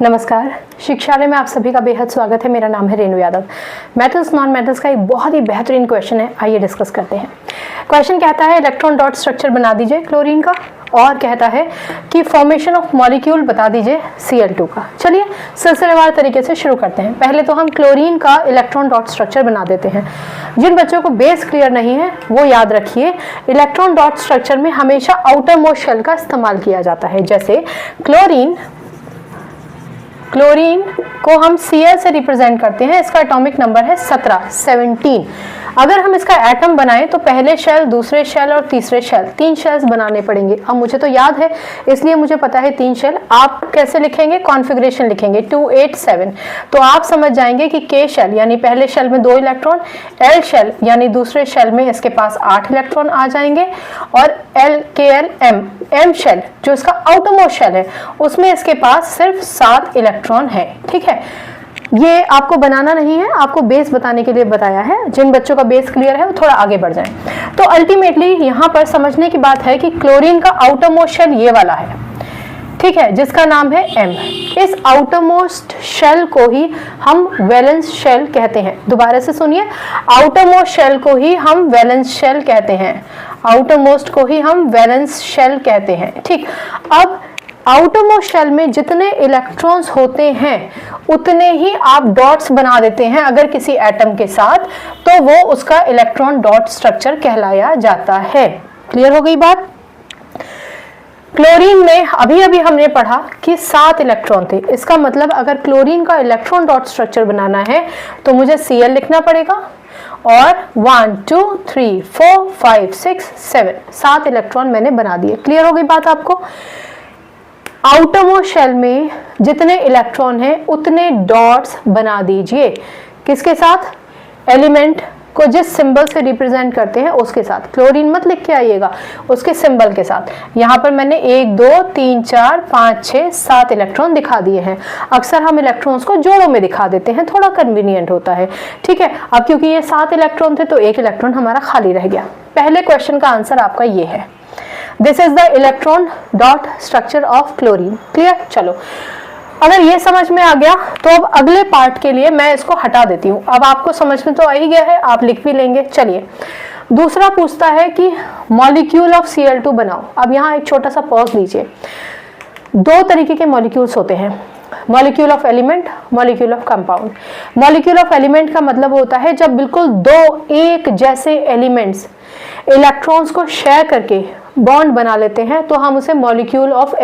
नमस्कार, शिक्षालय में आप सभी का बेहद स्वागत है। मेरा नाम है Renu Yadav. Metals non metals का एक बहुत ही बेहतरीन क्वेश्चन है, आइए डिस्कस करते हैं। क्वेश्चन कहता है इलेक्ट्रॉन डॉट स्ट्रक्चर बना दीजिए क्लोरीन का, और कहता है कि फॉर्मेशन ऑफ मॉलिक्यूल बता दीजिए Cl2 का। चलिए सिलसिलेवार तरीके से शुरू करते हैं। पहले तो हम क्लोरीन का इलेक्ट्रॉन डॉट स्ट्रक्चर बना देते हैं। जिन बच्चों को बेस क्लियर नहीं है वो याद रखिए, इलेक्ट्रॉन डॉट स्ट्रक्चर में हमेशा आउटर मोस्ट शेल का इस्तेमाल किया जाता है। जैसे क्लोरीन को हम Cl से रिप्रेजेंट करते हैं, इसका एटॉमिक नंबर है 17। अगर हम इसका एटम बनाएं तो पहले शेल, दूसरे शेल और तीसरे शेल, 3 शेल्स बनाने पड़ेंगे। अब मुझे तो याद है इसलिए मुझे पता है 3 शेल। आप कैसे लिखेंगे? कॉन्फ़िगरेशन लिखेंगे 2 8 7। तो आप समझ जाएंगे कि K शेल यानी पहले शेल में 2 इलेक्ट्रॉन, L शेल यानी दूसरे शेल में इसके पास 8 इलेक्ट्रॉन आ जाएंगे, और M शेल जो इसका आउटरमोस्ट शेल है उसमें इसके पास सिर्फ 7 इलेक्ट्रॉन है। ठीक है, ये आपको बनाना नहीं है, आपको बेस बताने के लिए बताया है। जिन बच्चों का बेस क्लियर है वो थोड़ा आगे बढ़ जाएं। तो अल्टीमेटली यहाँ पर समझने की बात है कि क्लोरीन का आउटरमोस्ट शेल ये वाला है, ठीक है, जिसका नाम है M। इस आउटरमोस्ट शेल को ही हम वैलेंस शेल कहते हैं। दोबारा से सुनिए, आउटरमोस्ट शेल को ही हम वैलेंस शेल कहते हैं। आउटरमोस्ट को ही हम वैलेंस शेल कहते हैं। ठीक, अब आउटरमोस्ट शेल में जितने इलेक्ट्रॉन्स होते हैं उतने ही आप डॉट्स बना देते हैं अगर किसी एटम के साथ, तो वो उसका इलेक्ट्रॉन डॉट स्ट्रक्चर कहलाया जाता है। क्लियर हो गई बात? क्लोरीन में अभी हमने पढ़ा कि 7 इलेक्ट्रॉन थे। इसका मतलब अगर क्लोरीन का इलेक्ट्रॉन डॉट स्ट्रक्चर बनाना है तो मुझे Cl लिखना पड़ेगा, और 1 2 3 4 5 6 7 इलेक्ट्रॉन मैंने बना दिए। क्लियर हो गई बात आपको? आउटरमोस्ट शेल में जितने इलेक्ट्रॉन हैं उतने डॉट्स बना दीजिए। किसके साथ? एलिमेंट को जिस सिंबल से रिप्रेजेंट करते हैं उसके साथ। क्लोरीन मत लिख के आइएगा, उसके सिंबल के साथ। यहाँ पर मैंने 1 2 3 4 5 6 7 इलेक्ट्रॉन दिखा दिए हैं। अक्सर हम इलेक्ट्रॉन्स को जोड़ों में दिखा देते हैं, थोड़ा कन्वीनियंट होता है। ठीक है, अब क्योंकि ये 7 इलेक्ट्रॉन थे तो 1 इलेक्ट्रॉन हमारा खाली रह गया। पहले क्वेश्चन का आंसर आपका ये है, this is the electron dot structure of chlorine. Clear? चलो, अगर ये समझ में आ गया तो अब अगले पार्ट के लिए मैं इसको हटा देती हूँ। अब आपको समझ में तो आ ही गया है, आप लिख भी लेंगे। चलिए, दूसरा पूछता है कि मॉलिक्यूल ऑफ Cl2 बनाओ। अब यहाँ एक छोटा सा पॉज लीजिए। 2 तरीके के मॉलिक्यूल्स होते हैं, molecule of element, molecule of compound. Molecule of element का मतलब होता है जब बिल्कुल 2 एक जैसे एलिमेंट्स इलेक्ट्रॉन्स को शेयर करके बॉन्ड बना लेते हैं तो हम उसे मॉलिक्यूल ऑफ